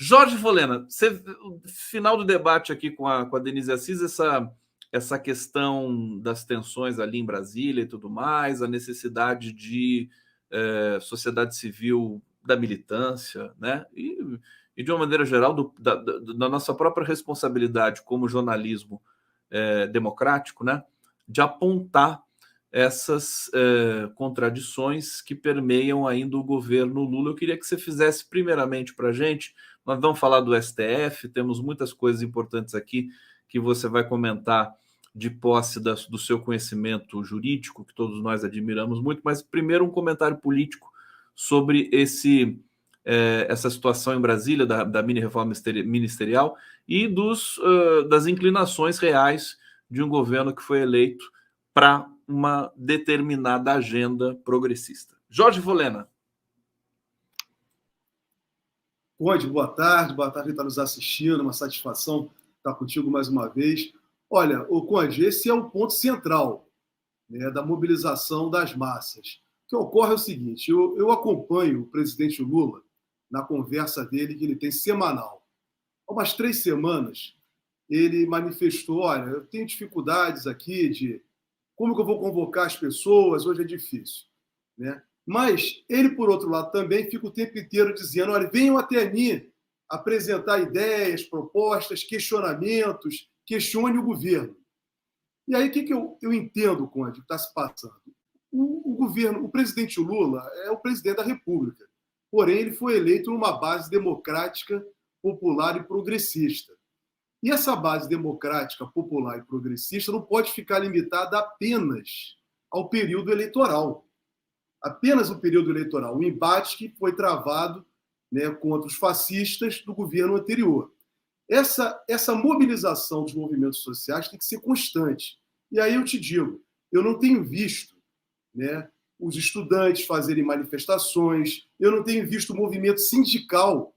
Jorge Folena, final do debate aqui com a Denise Assis, essa questão das tensões ali em Brasília e tudo mais, a necessidade de sociedade civil, da militância, né? E de uma maneira geral, da nossa própria responsabilidade como jornalismo democrático, né? De apontar essas contradições que permeiam ainda o governo Lula. Eu queria que você fizesse primeiramente para a gente. Nós vamos falar do STF, temos muitas coisas importantes aqui que você vai comentar de posse do seu conhecimento jurídico, que todos nós admiramos muito, mas primeiro um comentário político sobre essa situação em Brasília, da mini-reforma ministerial e das inclinações reais de um governo que foi eleito para uma determinada agenda progressista. Jorge Folena. Conde, boa tarde quem está nos assistindo, uma satisfação estar contigo mais uma vez. Olha, Conde, esse é o ponto central, né, da mobilização das massas. O que ocorre é o seguinte, eu acompanho o presidente Lula na conversa dele, que ele tem semanal. Há umas 3 semanas, ele manifestou, olha, eu tenho dificuldades aqui de como que eu vou convocar as pessoas, hoje é difícil, né? Mas ele, por outro lado, também fica o tempo inteiro dizendo, olha, venham até mim apresentar ideias, propostas, questionamentos, questione o governo. E aí, o que eu entendo, Conde, que está se passando? O governo, o presidente Lula é o presidente da República, porém ele foi eleito numa base democrática, popular e progressista. E essa base democrática, popular e progressista não pode ficar limitada apenas ao período eleitoral. Apenas o período eleitoral, um embate que foi travado, né, contra os fascistas do governo anterior. Essa mobilização dos movimentos sociais tem que ser constante. E aí eu te digo, eu não tenho visto, né, os estudantes fazerem manifestações, eu não tenho visto o movimento sindical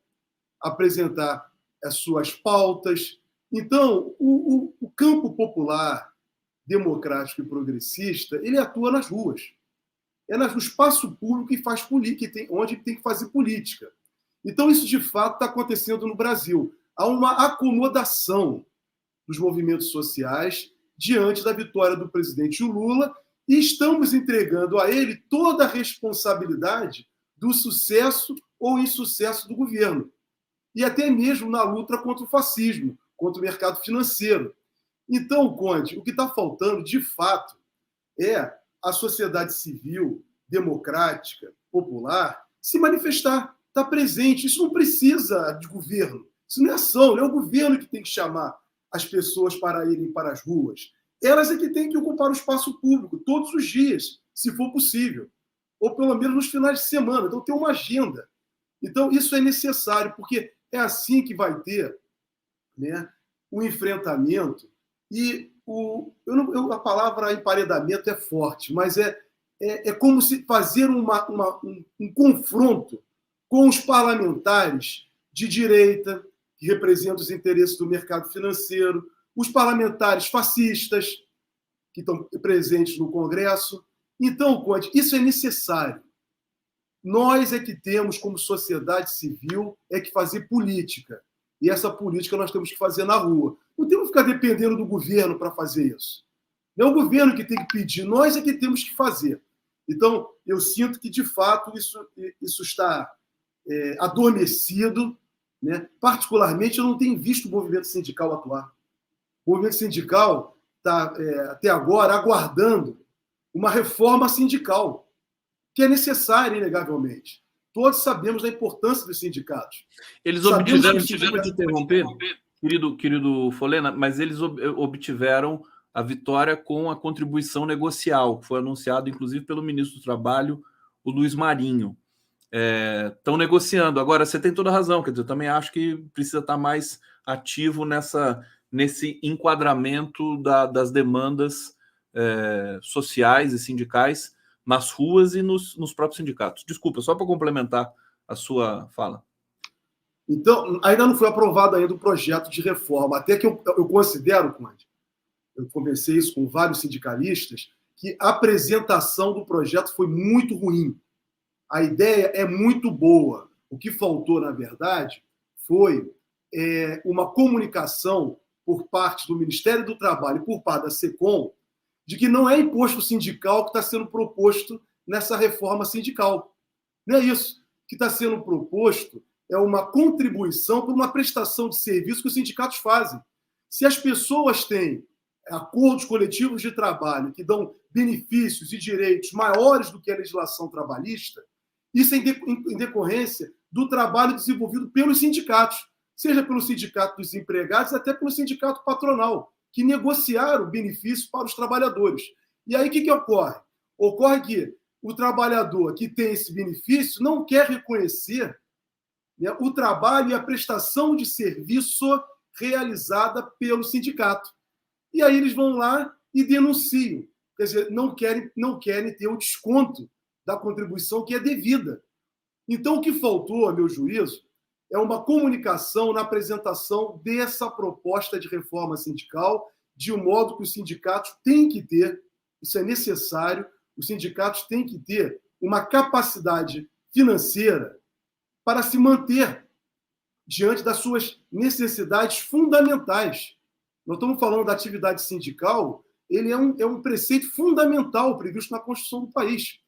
apresentar as suas pautas. Então, o campo popular, democrático e progressista, ele atua nas ruas. É no espaço público que faz política, onde tem que fazer política. Então, isso de fato está acontecendo no Brasil. Há uma acomodação dos movimentos sociais diante da vitória do presidente Lula e estamos entregando a ele toda a responsabilidade do sucesso ou insucesso do governo. E até mesmo na luta contra o fascismo, contra o mercado financeiro. Então, Conde, o que está faltando, de fato, é a sociedade civil, democrática, popular, se manifestar, estar presente. Isso não precisa de governo. Isso não é ação, não é o governo que tem que chamar as pessoas para irem para as ruas. Elas é que têm que ocupar o espaço público todos os dias, se for possível. Ou pelo menos nos finais de semana. Então, tem uma agenda. Então, isso é necessário, porque é assim que vai ter, né, o enfrentamento. E a palavra emparedamento é forte, mas é como se fazer um confronto com os parlamentares de direita, que representam os interesses do mercado financeiro, os parlamentares fascistas, que estão presentes no Congresso. Então, Conde, isso é necessário. Nós é que temos, como sociedade civil, é que fazer política. E essa política nós temos que fazer na rua. Não temos que ficar dependendo do governo para fazer isso. Não é o governo que tem que pedir, nós é que temos que fazer. Então, eu sinto que, de fato, isso está adormecido, né? Particularmente, eu não tenho visto o movimento sindical atuar. O movimento sindical está, até agora, aguardando uma reforma sindical, que é necessária, inegavelmente. Todos sabemos da importância dos sindicatos. Eles obtiveram, desculpa te interromper, querido Folena, mas eles obtiveram a vitória com a contribuição negocial, que foi anunciado, inclusive, pelo ministro do Trabalho, o Luiz Marinho. Estão negociando. Agora, você tem toda a razão, quer dizer, eu também acho que precisa estar mais ativo nesse enquadramento das demandas sociais e sindicais nas ruas e nos próprios sindicatos. Desculpa, só para complementar a sua fala. Então, ainda não foi aprovado ainda o projeto de reforma, até que eu considero, Conde, eu conversei isso com vários sindicalistas, que a apresentação do projeto foi muito ruim. A ideia é muito boa. O que faltou, na verdade, foi uma comunicação por parte do Ministério do Trabalho e por parte da SECOM de que não é imposto sindical que está sendo proposto nessa reforma sindical. Não é isso. O que está sendo proposto é uma contribuição por uma prestação de serviço que os sindicatos fazem. Se as pessoas têm acordos coletivos de trabalho que dão benefícios e direitos maiores do que a legislação trabalhista, isso é em decorrência do trabalho desenvolvido pelos sindicatos, seja pelo sindicato dos empregados, até pelo sindicato patronal, que negociaram o benefício para os trabalhadores. E aí o que ocorre? Ocorre que o trabalhador que tem esse benefício não quer reconhecer, né, o trabalho e a prestação de serviço realizada pelo sindicato. E aí eles vão lá e denunciam. Quer dizer, não querem ter o desconto da contribuição que é devida. Então, o que faltou, a meu juízo, é uma comunicação na apresentação dessa proposta de reforma sindical, de um modo que os sindicatos têm que ter, isso é necessário, os sindicatos têm que ter uma capacidade financeira para se manter diante das suas necessidades fundamentais. Nós estamos falando da atividade sindical, ele é um preceito fundamental previsto na Constituição do país.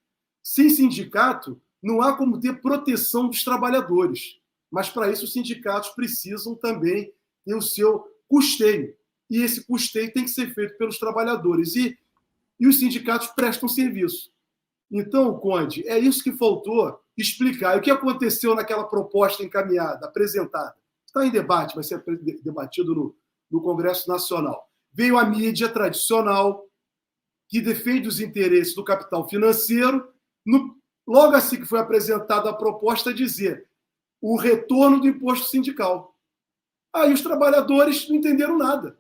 Sem sindicato, não há como ter proteção dos trabalhadores. Mas, para isso, os sindicatos precisam também ter o seu custeio. E esse custeio tem que ser feito pelos trabalhadores. E os sindicatos prestam serviço. Então, Conde, é isso que faltou explicar. E o que aconteceu naquela proposta encaminhada, apresentada? Está em debate, vai ser debatido no Congresso Nacional. Veio a mídia tradicional, que defende os interesses do capital financeiro. Logo assim que foi apresentada a proposta, dizer o retorno do imposto sindical. Aí os trabalhadores não entenderam nada.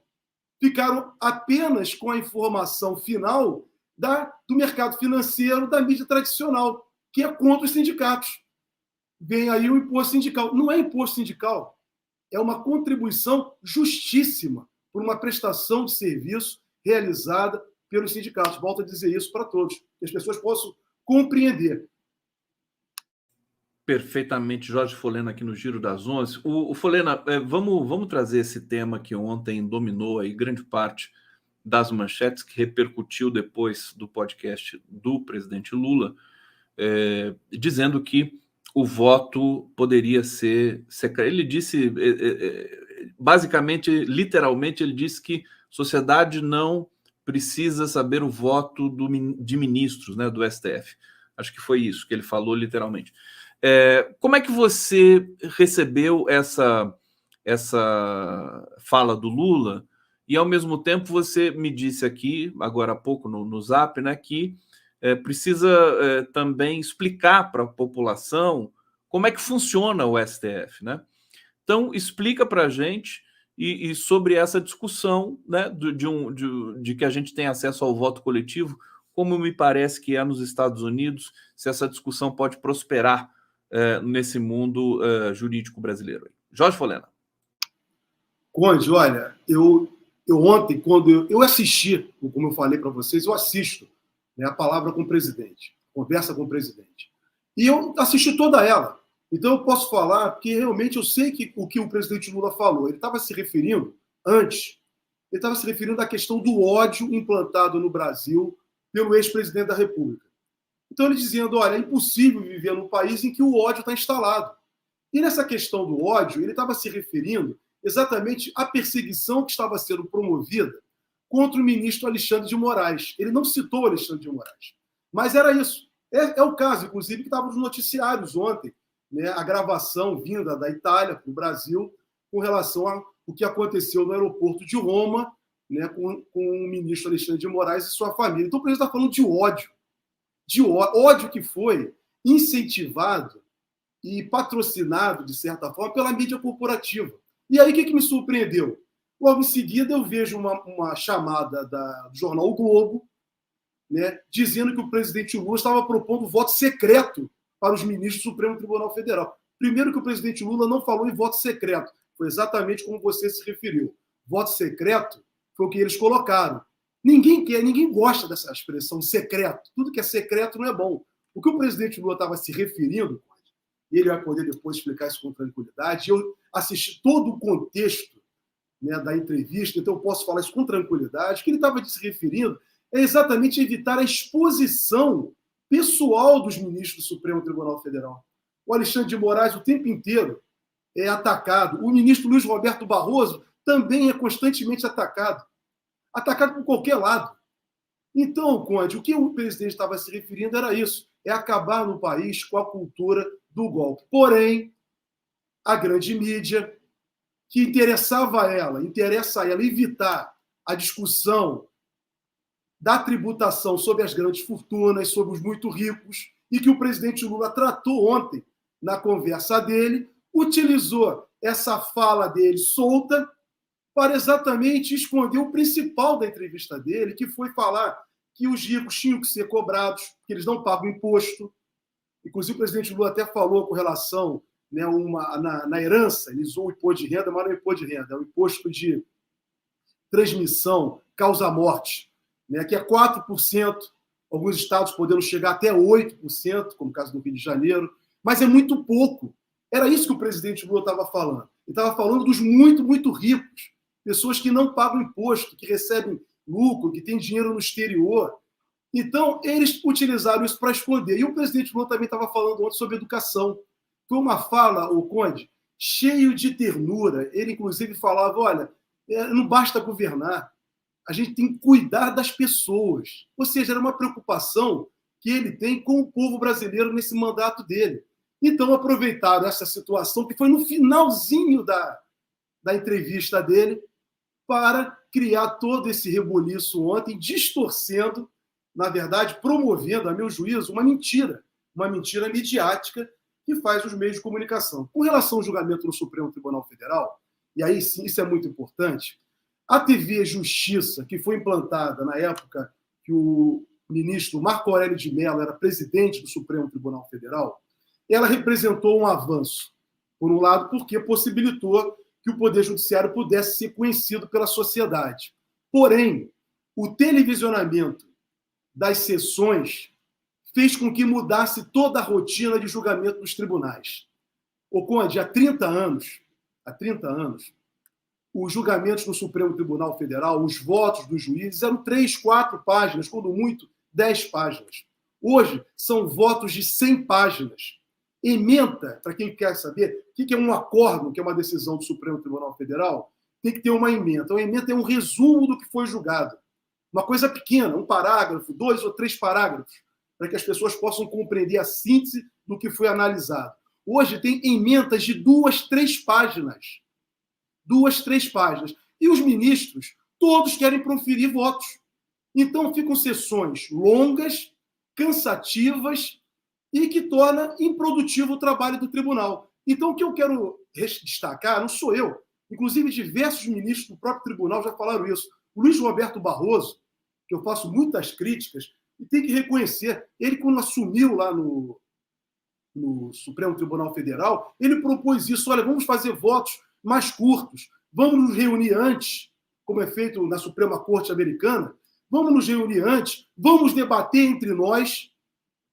Ficaram apenas com a informação final do mercado financeiro, da mídia tradicional, que é contra os sindicatos. Vem aí o imposto sindical. Não é imposto sindical, é uma contribuição justíssima por uma prestação de serviço realizada pelos sindicatos. Volto a dizer isso para todos, que as pessoas possam compreender. Perfeitamente, Jorge Folena aqui no Giro das 11. O Folena, vamos trazer esse tema que ontem dominou aí grande parte das manchetes, que repercutiu depois do podcast do presidente Lula, dizendo que o voto poderia ser secreto. Ele disse, basicamente, literalmente, ele disse que sociedade não precisa saber o voto de ministros, né, do STF. Acho que foi isso que ele falou literalmente. Como é que você recebeu essa fala do Lula? E, ao mesmo tempo, você me disse aqui, agora há pouco no Zap, né, que precisa também explicar para a população como é que funciona o STF, né? Então, explica para a gente e sobre essa discussão, né, de que a gente tem acesso ao voto coletivo, como me parece que é nos Estados Unidos, se essa discussão pode prosperar nesse mundo jurídico brasileiro. Jorge Folena. Conde, olha, eu ontem, quando eu assisti, como eu falei para vocês, eu assisto, né, a palavra com o presidente, conversa com o presidente. E eu assisti toda ela. Então eu posso falar, porque realmente eu sei o que o presidente Lula falou. Ele estava se referindo, antes, ele estava se referindo à questão do ódio implantado no Brasil pelo ex-presidente da República. Então ele dizendo, olha, é impossível viver num país em que o ódio está instalado. E nessa questão do ódio, ele estava se referindo exatamente à perseguição que estava sendo promovida contra o ministro Alexandre de Moraes. Ele não citou o Alexandre de Moraes. Mas era isso. É o caso, inclusive, que estava nos noticiários ontem, né, a gravação vinda da Itália para o Brasil com relação ao que aconteceu no aeroporto de Roma, né, com o ministro Alexandre de Moraes e sua família. Então, o presidente está falando de ódio que foi incentivado e patrocinado, de certa forma, pela mídia corporativa. E aí, o que me surpreendeu? Logo em seguida, eu vejo uma chamada do jornal O Globo, né, dizendo que o presidente Lula estava propondo voto secreto para os ministros do Supremo Tribunal Federal. Primeiro que o presidente Lula não falou em voto secreto. Foi exatamente como você se referiu. Voto secreto foi o que eles colocaram. Ninguém gosta dessa expressão secreto. Tudo que é secreto não é bom. O que o presidente Lula estava se referindo e ele vai poder depois explicar isso com tranquilidade. Eu assisti todo o contexto, né, da entrevista, então eu posso falar isso com tranquilidade. O que ele estava se referindo é exatamente evitar a exposição pessoal dos ministros do Supremo Tribunal Federal. O Alexandre de Moraes, o tempo inteiro, é atacado. O ministro Luiz Roberto Barroso também é constantemente atacado. Atacado por qualquer lado. Então, Conde, o que o presidente estava se referindo era isso, é acabar no país com a cultura do golpe. Porém, a grande mídia, que interessa a ela evitar a discussão da tributação sobre as grandes fortunas, sobre os muito ricos, e que o presidente Lula tratou ontem na conversa dele, utilizou essa fala dele solta para exatamente esconder o principal da entrevista dele, que foi falar que os ricos tinham que ser cobrados, que eles não pagam imposto. Inclusive, o presidente Lula até falou com relação, né, na herança, ele usou o imposto de renda, mas não é o imposto de renda, é o imposto de transmissão, causa-morte, né, que é 4%, alguns estados podendo chegar até 8%, como o caso do Rio de Janeiro, mas é muito pouco. Era isso que o presidente Lula estava falando. Ele estava falando dos muito, muito ricos, pessoas que não pagam imposto, que recebem lucro, que têm dinheiro no exterior. Então, eles utilizaram isso para esconder. E o presidente Lula também estava falando ontem sobre educação. Foi uma fala, o Conde, cheio de ternura. Ele, inclusive, falava, olha, não basta governar, a gente tem que cuidar das pessoas. Ou seja, era uma preocupação que ele tem com o povo brasileiro nesse mandato dele. Então, aproveitaram essa situação, que foi no finalzinho da entrevista dele, para criar todo esse reboliço ontem, distorcendo, na verdade, promovendo, a meu juízo, uma mentira midiática que faz os meios de comunicação. Com relação ao julgamento no Supremo Tribunal Federal, e aí sim, isso é muito importante, a TV Justiça, que foi implantada na época que o ministro Marco Aurélio de Mello era presidente do Supremo Tribunal Federal, ela representou um avanço, por um lado, porque possibilitou que o Poder Judiciário pudesse ser conhecido pela sociedade. Porém, o televisionamento das sessões fez com que mudasse toda a rotina de julgamento dos tribunais. O Conde, há 30 anos, os julgamentos no Supremo Tribunal Federal, os votos dos juízes eram 3, 4 páginas, quando muito, 10 páginas. Hoje, são votos de 100 páginas. Ementa, para quem quer saber, o que é um acórdão, que é uma decisão do Supremo Tribunal Federal, tem que ter uma ementa. Uma ementa é um resumo do que foi julgado. Uma coisa pequena, um parágrafo, 2 ou 3 parágrafos, para que as pessoas possam compreender a síntese do que foi analisado. Hoje tem ementas de 2, 3 páginas. 2, 3 páginas. E os ministros, todos querem proferir votos. Então ficam sessões longas, cansativas, e que torna improdutivo o trabalho do tribunal. Então, o que eu quero destacar, não sou eu, inclusive diversos ministros do próprio tribunal já falaram isso. O Luiz Roberto Barroso, que eu faço muitas críticas, e tem que reconhecer, ele quando assumiu lá no Supremo Tribunal Federal, ele propôs isso, olha, vamos fazer votos mais curtos, vamos nos reunir antes, como é feito na Suprema Corte Americana, vamos nos reunir antes, vamos debater entre nós,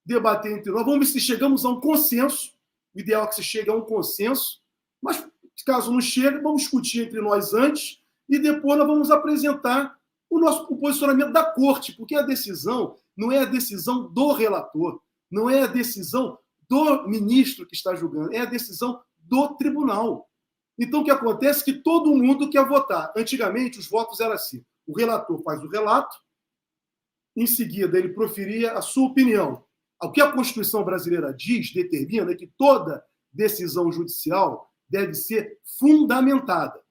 vamos ver se chegamos a um consenso. O ideal é que se chegue a um consenso, mas caso não chegue, vamos discutir entre nós antes e depois nós vamos apresentar o posicionamento da corte, porque a decisão não é a decisão do relator, não é a decisão do ministro que está julgando, é a decisão do tribunal. Então, o que acontece é que todo mundo quer votar. Antigamente, os votos eram assim. O relator faz o relato, em seguida ele proferia a sua opinião. O que a Constituição brasileira diz, determina, é que toda decisão judicial deve ser fundamentada.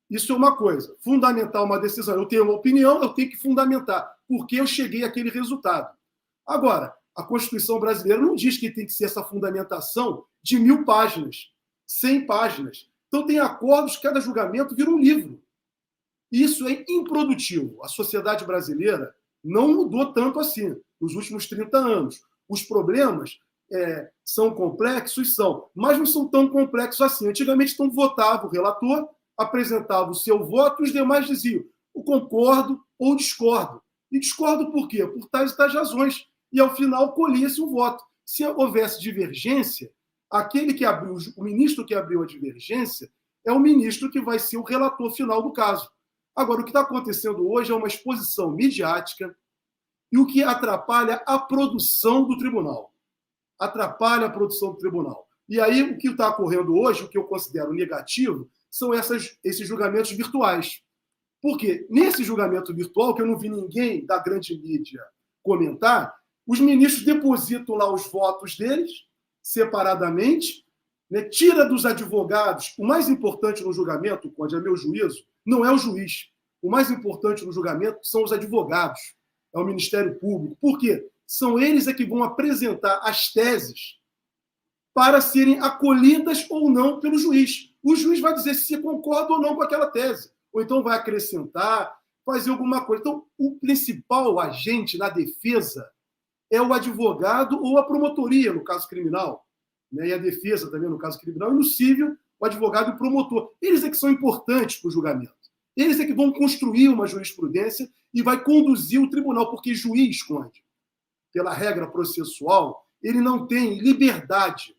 Isso é uma coisa. Fundamentar uma decisão. Eu tenho uma opinião, eu tenho que fundamentar. Porque eu cheguei àquele resultado. Agora, a Constituição brasileira não diz que tem que ser essa fundamentação de 1000 páginas, 100 páginas. Então, tem acordos, cada julgamento vira um livro. Isso é improdutivo. A sociedade brasileira não mudou tanto assim nos últimos 30 anos. Os problemas são complexos, mas não são tão complexos assim. Antigamente, então, votava o relator, apresentava o seu voto e os demais diziam: eu concordo ou discordo. E discordo por quê? Por tais e tais razões. E, ao final, colhia-se um voto. Se houvesse divergência, O ministro que abriu a divergência é o ministro que vai ser o relator final do caso. Agora, o que está acontecendo hoje é uma exposição midiática e o que atrapalha a produção do tribunal. Atrapalha a produção do tribunal. E aí, o que está ocorrendo hoje, o que eu considero negativo, são esses julgamentos virtuais. Porque nesse julgamento virtual, que eu não vi ninguém da grande mídia comentar, os ministros depositam lá os votos deles, separadamente, né, tira dos advogados. O mais importante no julgamento, Conde, a meu juízo, não é o juiz. O mais importante no julgamento são os advogados, é o Ministério Público. Por quê? São eles que vão apresentar as teses para serem acolhidas ou não pelo juiz. O juiz vai dizer se concorda ou não com aquela tese, ou então vai acrescentar, fazer alguma coisa. Então, o principal agente na defesa é o advogado ou a promotoria, no caso criminal, né? E a defesa também, no caso criminal, e no civil, o advogado e o promotor. Eles é que são importantes para o julgamento. Eles é que vão construir uma jurisprudência e vai conduzir o tribunal, porque juiz, Conde, pela regra processual, ele não tem liberdade.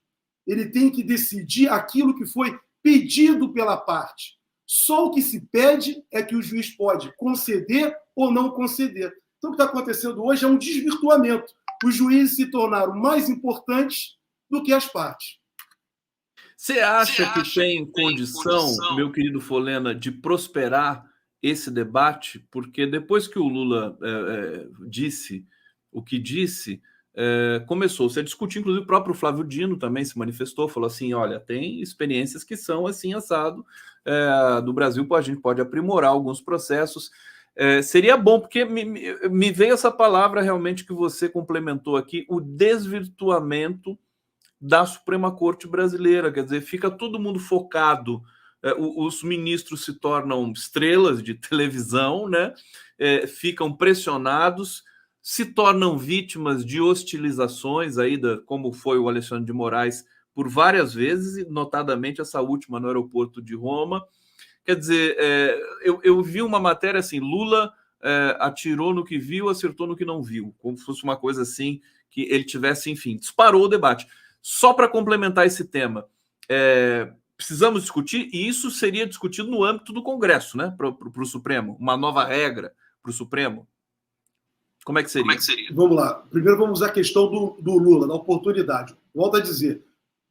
Ele tem que decidir aquilo que foi pedido pela parte. Só o que se pede é que o juiz pode conceder ou não conceder. Então, o que está acontecendo hoje é um desvirtuamento. Os juízes se tornaram mais importantes do que as partes. Você acha que tem condição, meu querido Folena, de prosperar esse debate? Porque depois que o Lula disse o que disse, começou-se a discutir, inclusive o próprio Flávio Dino também se manifestou, falou assim, olha, tem experiências que são assim, assado, do Brasil a gente pode aprimorar alguns processos. Seria bom, porque me veio essa palavra realmente que você complementou aqui, o desvirtuamento da Suprema Corte brasileira, quer dizer, fica todo mundo focado, os ministros se tornam estrelas de televisão, né? Ficam pressionados, se tornam vítimas de hostilizações, aí como foi o Alexandre de Moraes por várias vezes, e notadamente essa última no aeroporto de Roma. Quer dizer, eu vi uma matéria assim, Lula atirou no que viu, acertou no que não viu, como se fosse uma coisa assim, que ele tivesse, enfim, disparou o debate. Só para complementar esse tema, precisamos discutir, e isso seria discutido no âmbito do Congresso, né, para o Supremo, uma nova regra para o Supremo. Como é que seria? Vamos lá. Primeiro vamos à questão do Lula, da oportunidade. Volto a dizer,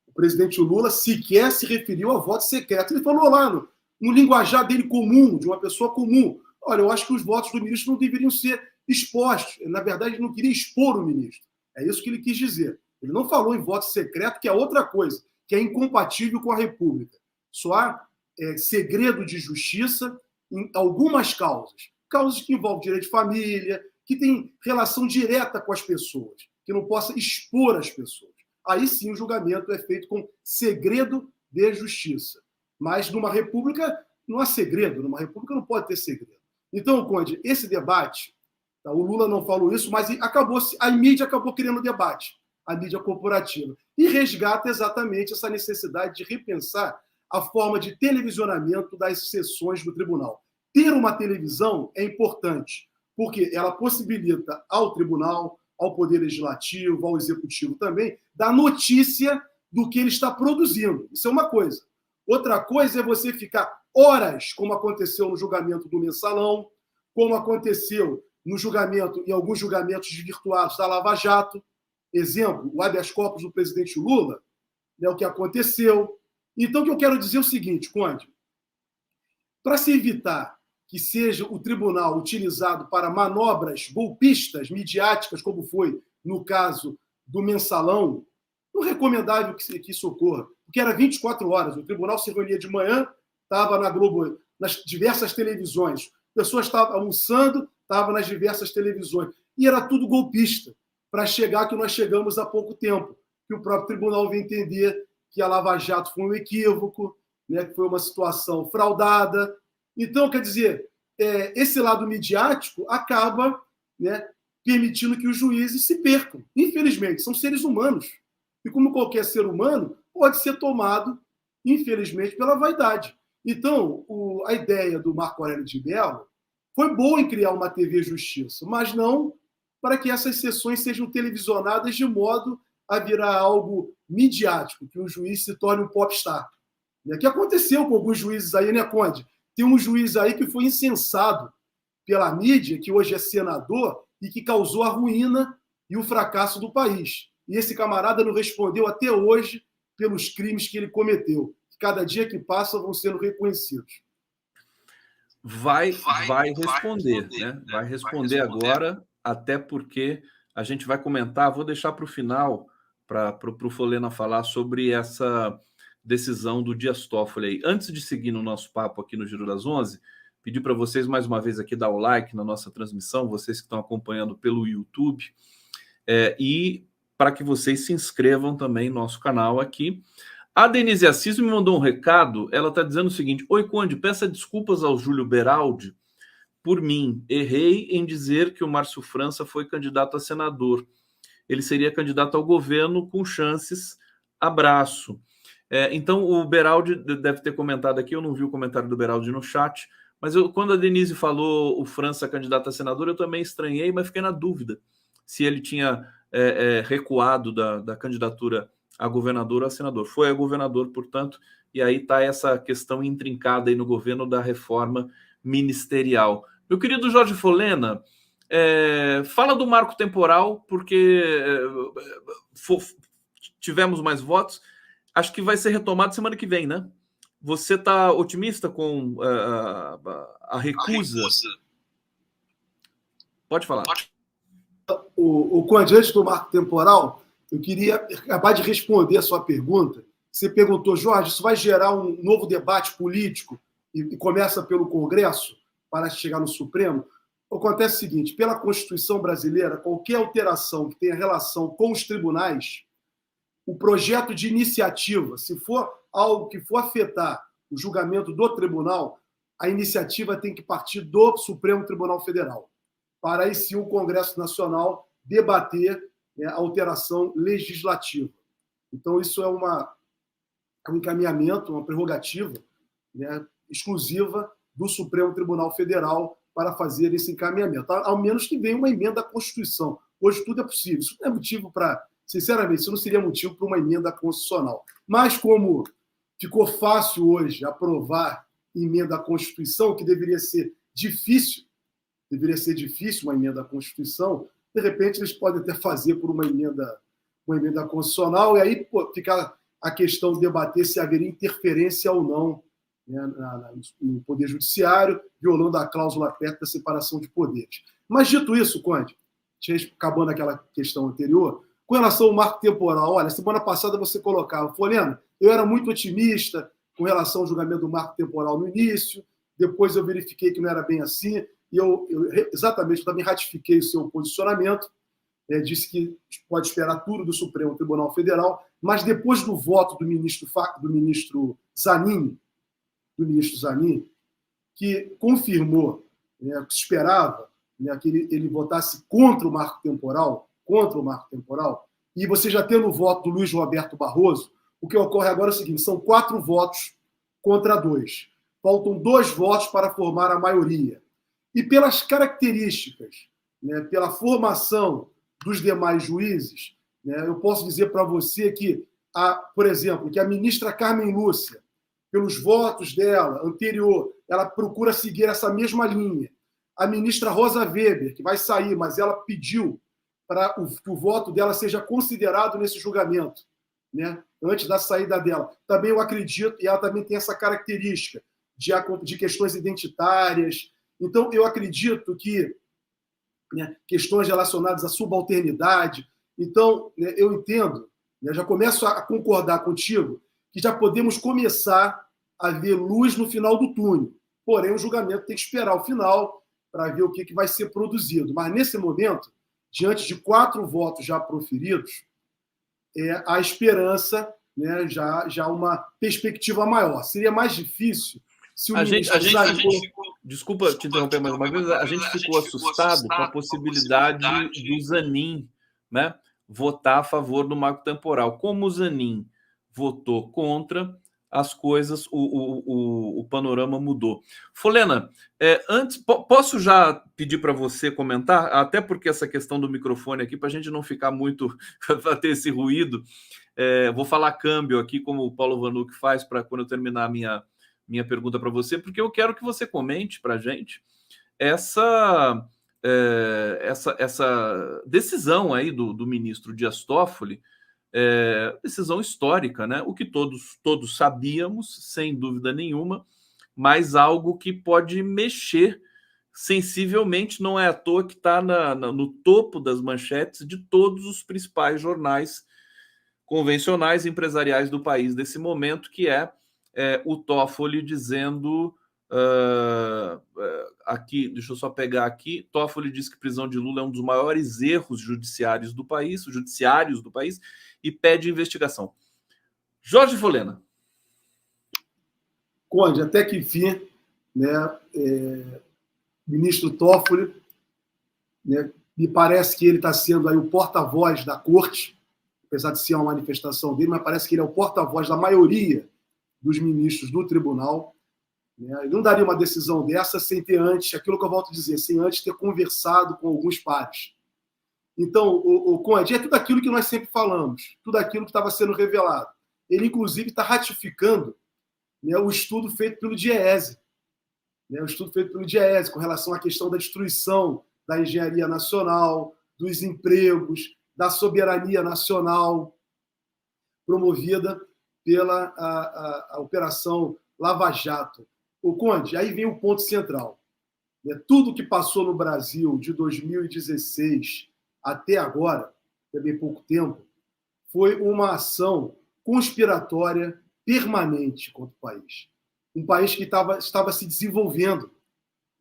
o presidente Lula sequer se referiu a voto secreto. Ele falou lá no linguajar dele comum, de uma pessoa comum. Olha, eu acho que os votos do ministro não deveriam ser expostos. Na verdade, ele não queria expor o ministro. É isso que ele quis dizer. Ele não falou em voto secreto, que é outra coisa, que é incompatível com a República. Só há segredo de justiça em algumas causas. Causas que envolvem direito de família, que tem relação direta com as pessoas, que não possa expor as pessoas. Aí sim o julgamento é feito com segredo de justiça. Mas numa república não há segredo, numa república não pode ter segredo. Então, Conde, esse debate, tá, o Lula não falou isso, mas a mídia acabou criando debate, a mídia corporativa, e resgata exatamente essa necessidade de repensar a forma de televisionamento das sessões do tribunal. Ter uma televisão é importante, porque ela possibilita ao tribunal, ao Poder Legislativo, ao Executivo também, dar notícia do que ele está produzindo. Isso é uma coisa. Outra coisa é você ficar horas, como aconteceu no julgamento do Mensalão, como aconteceu no julgamento, em alguns julgamentos desvirtuados da Lava Jato. Exemplo, o habeas corpus do presidente Lula, né, o que aconteceu. Então, o que eu quero dizer é o seguinte, Conde, para se evitar que seja o tribunal utilizado para manobras golpistas, midiáticas, como foi no caso do Mensalão, não é recomendável que isso ocorra, porque era 24 horas, o tribunal se reunia de manhã, estava na Globo, nas diversas televisões, pessoas estavam almoçando, estavam nas diversas televisões, e era tudo golpista, para chegar que nós chegamos há pouco tempo, que o próprio tribunal veio entender que a Lava Jato foi um equívoco, né, que foi uma situação fraudada. Então, quer dizer, esse lado midiático acaba, né, permitindo que os juízes se percam. Infelizmente, são seres humanos. E como qualquer ser humano, pode ser tomado, infelizmente, pela vaidade. Então, a ideia do Marco Aurélio de Mello foi boa em criar uma TV Justiça, mas não para que essas sessões sejam televisionadas de modo a virar algo midiático, que o juiz se torne um popstar. O que aconteceu com alguns juízes aí, né, Conde? Tem um juiz aí que foi incensado pela mídia, que hoje é senador, e que causou a ruína e o fracasso do país. E esse camarada não respondeu até hoje pelos crimes que ele cometeu. Cada dia que passa vão sendo reconhecidos. Vai responder, né? Vai responder agora, até porque a gente vai comentar, vou deixar para o final, para o Folena falar sobre essa decisão do Dias Toffoli aí. Antes de seguir no nosso papo aqui no Giro das 11, pedir para vocês mais uma vez aqui dar o like na nossa transmissão, vocês que estão acompanhando pelo YouTube, e para que vocês se inscrevam também no nosso canal aqui. A Denise Assis me mandou um recado, ela está dizendo o seguinte: Oi, Conde, peça desculpas ao Júlio Beraldi por mim. Errei em dizer que o Márcio França foi candidato a senador. Ele seria candidato ao governo com chances. Abraço. Então, o Beraldi deve ter comentado aqui, eu não vi o comentário do Beraldi no chat, mas quando a Denise falou o França candidato a senador, eu também estranhei, mas fiquei na dúvida se ele tinha recuado da candidatura a governador ou a senador. Foi a governador, portanto, e aí está essa questão intrincada aí no governo da reforma ministerial. Meu querido Jorge Folena, fala do marco temporal, porque tivemos mais votos. Acho que vai ser retomado semana que vem, né? Você está otimista com a recusa? Pode falar. O Conde, do marco temporal, eu queria acabar de responder a sua pergunta. Você perguntou, Jorge, isso vai gerar um novo debate político e começa pelo Congresso para chegar no Supremo? Acontece o seguinte, pela Constituição brasileira, qualquer alteração que tenha relação com os tribunais, o projeto de iniciativa, se for algo que for afetar o julgamento do tribunal, a iniciativa tem que partir do Supremo Tribunal Federal, para aí sim o Congresso Nacional debater a alteração legislativa. Então, isso é um encaminhamento, uma prerrogativa, né, exclusiva do Supremo Tribunal Federal para fazer esse encaminhamento, ao menos que venha uma emenda à Constituição. Hoje tudo é possível. Isso não é motivo para... Sinceramente, isso não seria motivo para uma emenda constitucional. Mas como ficou fácil hoje aprovar emenda à Constituição, que deveria ser difícil uma emenda à Constituição, de repente eles podem até fazer por uma emenda constitucional, e aí fica a questão de debater se haveria interferência ou não, né, no Poder Judiciário, violando a cláusula pétrea da separação de poderes. Mas, dito isso, Conde, acabando aquela questão anterior, com relação ao marco temporal, olha, semana passada você colocava, Folena, eu era muito otimista com relação ao julgamento do marco temporal no início, depois eu verifiquei que não era bem assim, e eu também ratifiquei o seu posicionamento, disse que pode esperar tudo do Supremo Tribunal Federal, mas depois do voto do ministro Zanin, que confirmou, né, que se esperava, né, que ele votasse contra o marco temporal, e você já tendo o voto do Luiz Roberto Barroso, o que ocorre agora é o seguinte, são 4 votos contra 2. Faltam 2 votos para formar a maioria. E pelas características, né, pela formação dos demais juízes, né, eu posso dizer para você que, por exemplo, que a ministra Carmen Lúcia, pelos votos dela anterior, ela procura seguir essa mesma linha. A ministra Rosa Weber, que vai sair, mas ela pediu para que o voto dela seja considerado nesse julgamento, né, antes da saída dela. Também eu acredito, e ela também tem essa característica de questões identitárias. Então, eu acredito que, né, questões relacionadas à subalternidade. Então, né, eu entendo, né, já começo a concordar contigo, que já podemos começar a ver luz no final do túnel. Porém, o julgamento tem que esperar o final para ver o que vai ser produzido. Mas, nesse momento, diante de 4 votos já proferidos, a esperança, né, já uma perspectiva maior. Seria mais difícil se o ministro... Desculpa te interromper mais uma vez, a gente ficou assustado com a possibilidade do Zanin, né, votar a favor do marco temporal. Como o Zanin votou contra, as coisas, o panorama mudou. Folena, antes, posso já pedir para você comentar, até porque essa questão do microfone aqui, para a gente não ficar muito, para ter esse ruído, vou falar câmbio aqui, como o Paulo Vanucci faz, para quando eu terminar a minha pergunta para você, porque eu quero que você comente para a gente essa decisão aí do ministro Dias Toffoli, decisão histórica, né? O que todos sabíamos, sem dúvida nenhuma, mas algo que pode mexer sensivelmente, não é à toa que está no topo das manchetes de todos os principais jornais convencionais empresariais do país desse momento, que é o Toffoli dizendo... aqui, deixa eu só pegar aqui. Toffoli diz que prisão de Lula é um dos maiores erros judiciários do país, e pede investigação. Jorge Folena. Conde, até que enfim, né, ministro Toffoli, né, me parece que ele está sendo aí o porta-voz da corte, apesar de ser uma manifestação dele, mas parece que ele é o porta-voz da maioria dos ministros do tribunal. Ele não daria uma decisão dessa sem ter antes, aquilo que eu volto a dizer, sem antes ter conversado com alguns pares. Então, o Conde, é tudo aquilo que nós sempre falamos, tudo aquilo que estava sendo revelado. Ele, inclusive, está ratificando, né, o estudo feito pelo DIEESE, com relação à questão da destruição da engenharia nacional, dos empregos, da soberania nacional, promovida pela a Operação Lava Jato. O Conde, aí vem o ponto central. Tudo que passou no Brasil de 2016 até agora, é bem pouco tempo, foi uma ação conspiratória permanente contra o país. Um país que estava se desenvolvendo,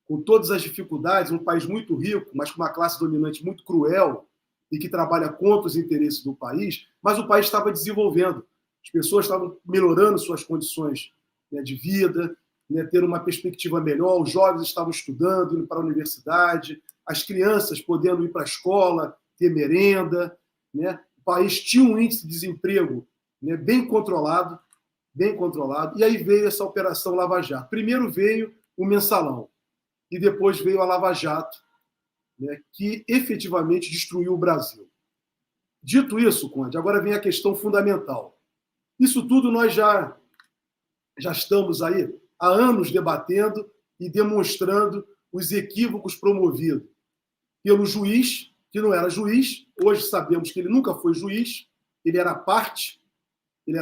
com todas as dificuldades, um país muito rico, mas com uma classe dominante muito cruel e que trabalha contra os interesses do país, mas o país estava desenvolvendo. As pessoas estavam melhorando suas condições, né, de vida, né, ter uma perspectiva melhor, os jovens estavam estudando, indo para a universidade, as crianças podendo ir para a escola, ter merenda, né? O país tinha um índice de desemprego, né, bem controlado, e aí veio essa Operação Lava Jato. Primeiro veio o Mensalão, e depois veio a Lava Jato, né, que efetivamente destruiu o Brasil. Dito isso, Conde, agora vem a questão fundamental. Isso tudo nós já estamos aí há anos debatendo e demonstrando os equívocos promovidos pelo juiz, que não era juiz, hoje sabemos que ele nunca foi juiz, ele era parte, ele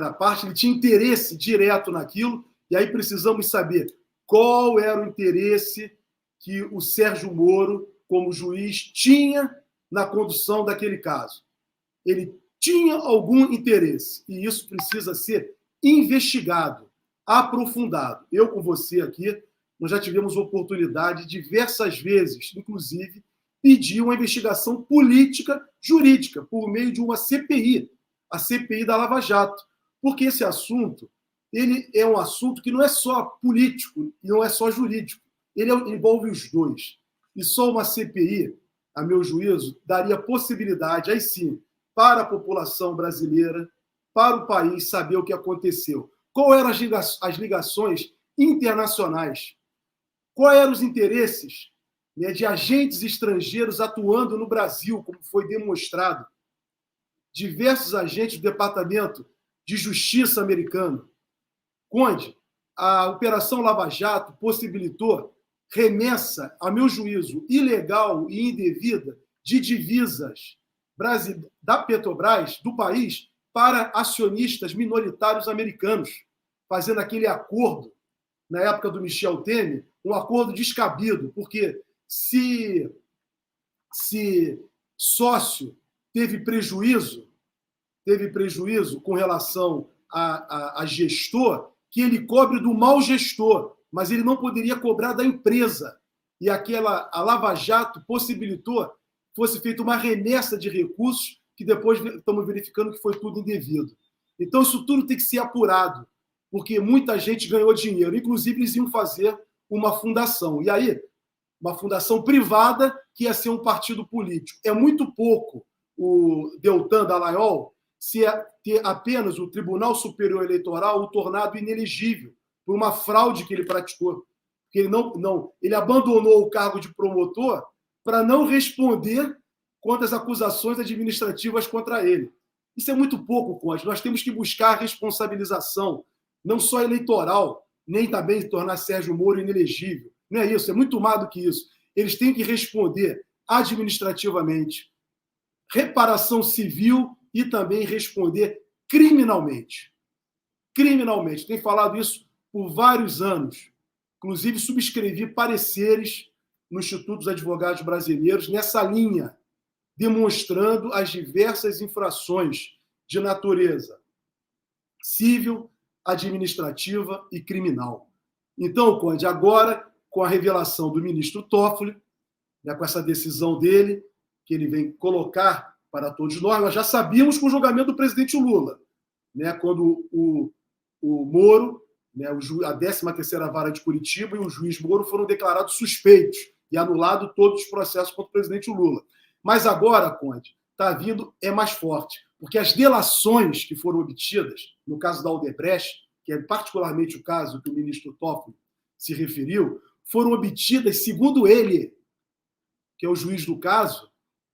tinha interesse direto naquilo, e aí precisamos saber qual era o interesse que o Sérgio Moro, como juiz, tinha na condução daquele caso. Ele tinha algum interesse, e isso precisa ser investigado, aprofundado. Eu com você aqui, nós já tivemos oportunidade diversas vezes, inclusive, pedir uma investigação política jurídica por meio de uma CPI, a CPI da Lava Jato, porque esse assunto ele é um assunto que não é só político e não é só jurídico, ele envolve os dois. E só uma CPI, a meu juízo, daria possibilidade, aí sim, para a população brasileira, para o país saber o que aconteceu. Quais eram as ligações internacionais? Quais eram os interesses, né, de agentes estrangeiros atuando no Brasil, como foi demonstrado? Diversos agentes do Departamento de Justiça americano. Conde, a Operação Lava Jato possibilitou remessa, a meu juízo, ilegal e indevida de divisas da Petrobras, do país, para acionistas minoritários americanos, fazendo aquele acordo, na época do Michel Temer, um acordo descabido, porque se sócio teve prejuízo com relação a gestor, que ele cobre do mau gestor, mas ele não poderia cobrar da empresa. E a Lava Jato possibilitou que fosse feita uma remessa de recursos, que depois estamos verificando que foi tudo indevido. Então, isso tudo tem que ser apurado, porque muita gente ganhou dinheiro. Inclusive, eles iam fazer uma fundação. E aí, uma fundação privada que ia ser um partido político. É muito pouco o Deltan Dallagnol ter apenas o Tribunal Superior Eleitoral o tornado inelegível por uma fraude que ele praticou. Ele abandonou o cargo de promotor para não responder contra as acusações administrativas contra ele. Isso é muito pouco, Conde. Nós temos que buscar a responsabilização, não só eleitoral, nem também tornar Sérgio Moro inelegível. Não é isso, é muito mais do que isso. Eles têm que responder administrativamente, reparação civil e também responder criminalmente. Criminalmente. Tenho falado isso por vários anos. Inclusive, subscrevi pareceres no Instituto dos Advogados Brasileiros nessa linha, demonstrando as diversas infrações de natureza civil, administrativa e criminal. Então, Conde, agora, com a revelação do ministro Toffoli, né, com essa decisão dele, que ele vem colocar para todos nós já sabíamos com o julgamento do presidente Lula, né, quando o Moro, né, a 13ª Vara de Curitiba e o juiz Moro foram declarados suspeitos e anulados todos os processos contra o presidente Lula. Mas agora, Conde, está vindo mais forte, porque as delações que foram obtidas, no caso da Odebrecht, que é particularmente o caso que o ministro Toffoli se referiu, foram obtidas, segundo ele, que é o juiz do caso,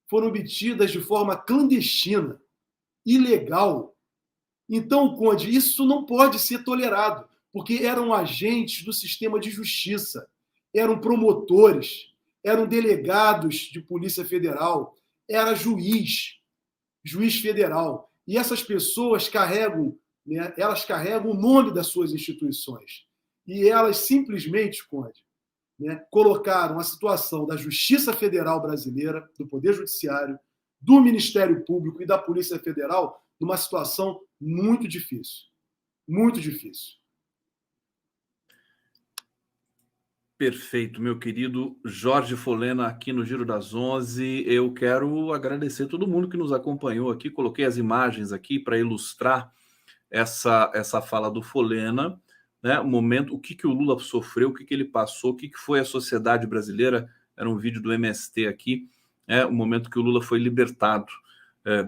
foram obtidas de forma clandestina, ilegal. Então, Conde, isso não pode ser tolerado, porque eram agentes do sistema de justiça, eram promotores, eram delegados de Polícia Federal, era juiz federal. E essas pessoas carregam, né, elas carregam o nome das suas instituições. E elas simplesmente, Conde, né, colocaram a situação da Justiça Federal brasileira, do Poder Judiciário, do Ministério Público e da Polícia Federal numa situação muito difícil. Muito difícil. Perfeito, meu querido Jorge Folena, aqui no Giro das 11. Eu quero agradecer todo mundo que nos acompanhou aqui. Coloquei as imagens aqui para ilustrar essa fala do Folena, né? O momento, o que o Lula sofreu, o que ele passou, o que foi a sociedade brasileira. Era um vídeo do MST aqui, o momento que o Lula foi libertado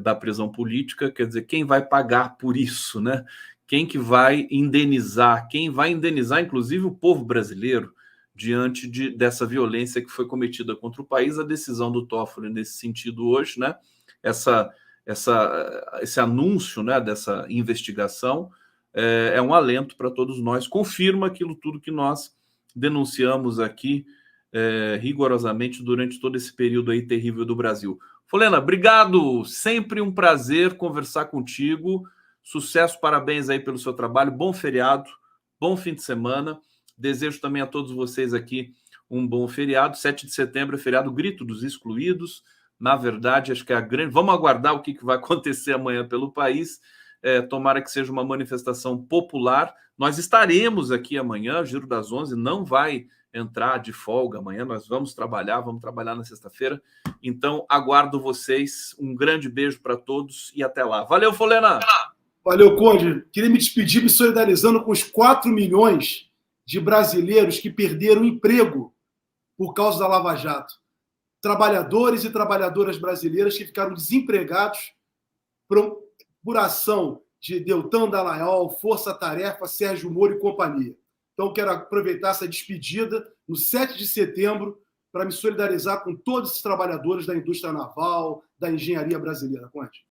da prisão política. Quer dizer, quem vai pagar por isso, né? Quem que vai indenizar? Quem vai indenizar, inclusive, o povo brasileiro, diante dessa violência que foi cometida contra o país. A decisão do Toffoli nesse sentido hoje, né? Esse anúncio, né, dessa investigação é um alento para todos nós, confirma aquilo tudo que nós denunciamos aqui rigorosamente durante todo esse período aí terrível do Brasil. Folena, obrigado, sempre um prazer conversar contigo, sucesso, parabéns aí pelo seu trabalho, bom feriado, bom fim de semana. Desejo também a todos vocês aqui um bom feriado. 7 de setembro é feriado Grito dos Excluídos. Na verdade, acho que é a grande... Vamos aguardar o que vai acontecer amanhã pelo país. Tomara que seja uma manifestação popular. Nós estaremos aqui amanhã, Giro das 11, não vai entrar de folga amanhã. Nós vamos trabalhar na sexta-feira. Então, aguardo vocês. Um grande beijo para todos e até lá. Valeu, Folena! Valeu, Conde. Queria me despedir me solidarizando com os 4 milhões de brasileiros que perderam emprego por causa da Lava Jato. Trabalhadores e trabalhadoras brasileiras que ficaram desempregados por ação de Deltan Dallagnol, Força Tarefa, Sérgio Moro e companhia. Então, quero aproveitar essa despedida no 7 de setembro para me solidarizar com todos esses trabalhadores da indústria naval, da engenharia brasileira. Conte.